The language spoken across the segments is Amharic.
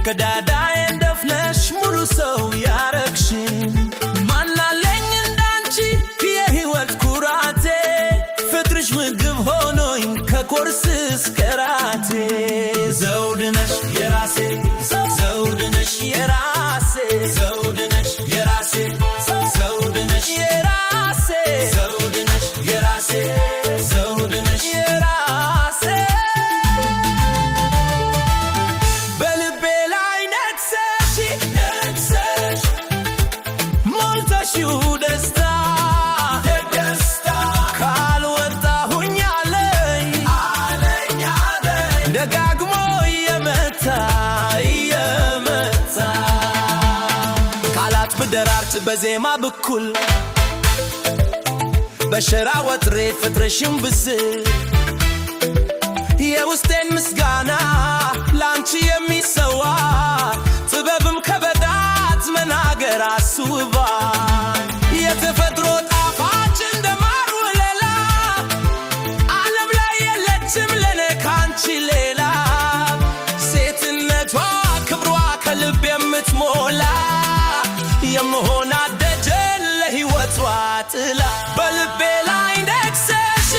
ከዳዳዬ እንደፍነሽ ሙሉ ሰው ያረግሽኝ ማናለኝ እንዳንቺ የህይወት ኩራቴ ፍቅርሽ ምግብ ሆኖኝ ከቁርስ እስከ ራቴ ዘውድ ነሽ የራሴ ዘውድ ነሽ የራሴ ዘውድ ነሽ የራሴ ዘውድ ነሽ የራሴ ዘውድ ነሽ የራሴ ዘውድ ነሽ የራሴ በልቤ ላይ ነግሰሽ ሞልተሽው ደስታ ካልወጣሁኝ አለኝ ደጋግሞ እየመታ ቃላት ብደራርት በዜማ በኩል በሸራ ወጥሬ ፍጥረሽም ብስል የውስጤን ምስጋና ላንቺ የሚሰዋ ጥበብም ከበዳት መናገር አስውባ የተፈጥሮ ጣፋጭ እንደማር ወለላ ዓለም ላይ የለችም ለኔ ካንቺ ሌላ ሴትነቷ ክብሯ ከልብ የምትሞላ የመሆን አደጀን ለሕይወቷ ጥላ በልቤ ላይ ነግሰሽ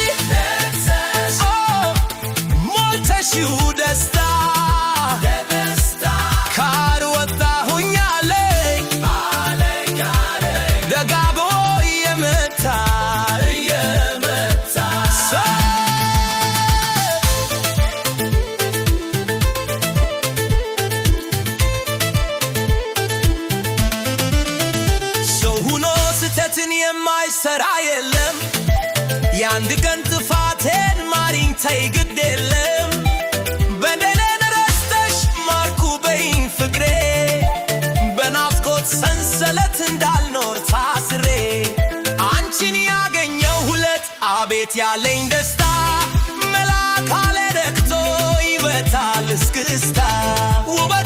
ሞልተሽው ደስታ ካልወጣሁኝ አለኝ ደጋግሞ እየመታ ሰው ሁኖ ስተትን የማይሰራ የለም የአንድ ቀን ጥፋቴን ማሪኝ ተይ ግድ የለም በደሌን ረስተሽ ማርኩ በይኝ ፍቅሬ በናፍቆት ሰንሰለት እንዳልኖር ታስሬ አንቺን ያገኘው ሁለት አቤት ያለኝ ደስታ መላክ አለ ረክቶ ይበታል እስክስታ ውበት